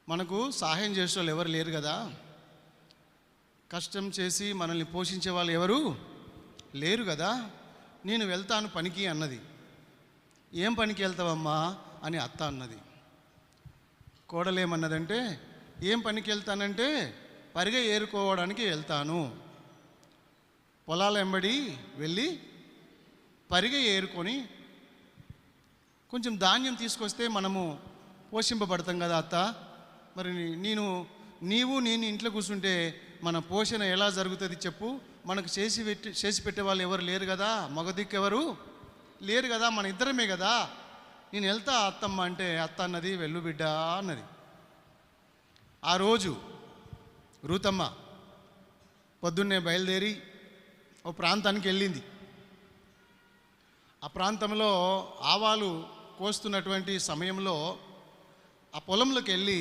మనకు సహాయం చేసే వాళ్ళు ఎవరు లేరు కదా, కష్టం చేసి మనల్ని పోషించే వాళ్ళు ఎవరు లేరు కదా. నేను వెళ్తాను పనికి అన్నది. ఏం పనికి వెళ్తావమ్మా అని అత్త అన్నది. కోడలేమన్నదంటే, ఏం పనికి వెళ్తానంటే పరిగ ఏరుకోవడానికి వెళ్తాను. పొలాల వెంబడి వెళ్ళి పరిగ ఏరుకొని కొంచెం ధాన్యం తీసుకొస్తే మనము పోషింపబడతాం కదా అత్త. మరి నీవు నేను ఇంట్లో కూర్చుంటే మన పోషణ ఎలా జరుగుతుంది చెప్పు? మనకు చేసి పెట్టే వాళ్ళు ఎవరు లేరు కదా, మగ దిక్కు ఎవరు లేరు కదా, మన ఇద్దరమే కదా. నేను వెళ్తా అత్తమ్మ అంటే అత్త అన్నది, వెళ్ళు బిడ్డ అన్నది. ఆ రోజు రూతమ్మ పొద్దున్నే బయలుదేరి ఓ ప్రాంతానికి వెళ్ళింది. ఆ ప్రాంతంలో ఆవాలు కోస్తున్నటువంటి సమయంలో ఆ పొలంలోకి వెళ్ళి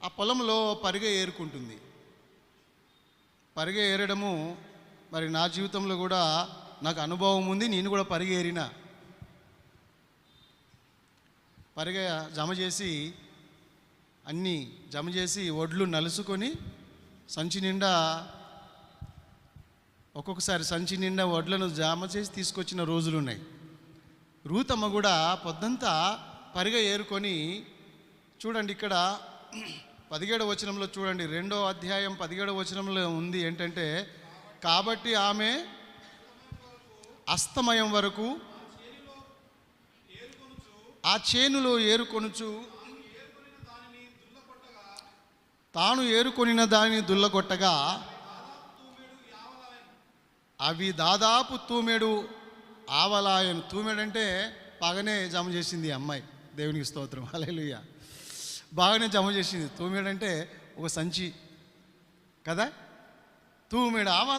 ఆ పొలంలో పరిగ ఏరుకుంటుంది. పరిగ ఏరడము మరి నా జీవితంలో కూడా నాకు అనుభవం ఉంది. నేను కూడా పరిగ ఏరిన. పరిగ జమ చేసి వడ్లు నలుసుకొని సంచి నిండా, ఒక్కొక్కసారి సంచి నిండా వడ్లను జమ చేసి తీసుకొచ్చిన రోజులు ఉన్నాయి. రూతమ్మ కూడా పొద్దంతా పరిగ ఏరుకొని, చూడండి ఇక్కడ 17వ వచనంలో చూడండి, 2వ అధ్యాయం 17వ వచనంలో ఉంది ఏంటంటే, కాబట్టి ఆమె అస్తమయం వరకు ఆ చేనులో ఏరుకొనుచు తాను ఏరుకొనిన దానిని దుల్లగొట్టగా అవి దాదాపు తూమెడు ఆవలాయను. తూమెడంటే బాగానే జమ చేసింది అమ్మాయి. దేవునికి స్తోత్రం, హల్లెలూయా. బాగానే జమ చేసింది. తూమెడంటే ఒక సంచి కదా. తూమెడు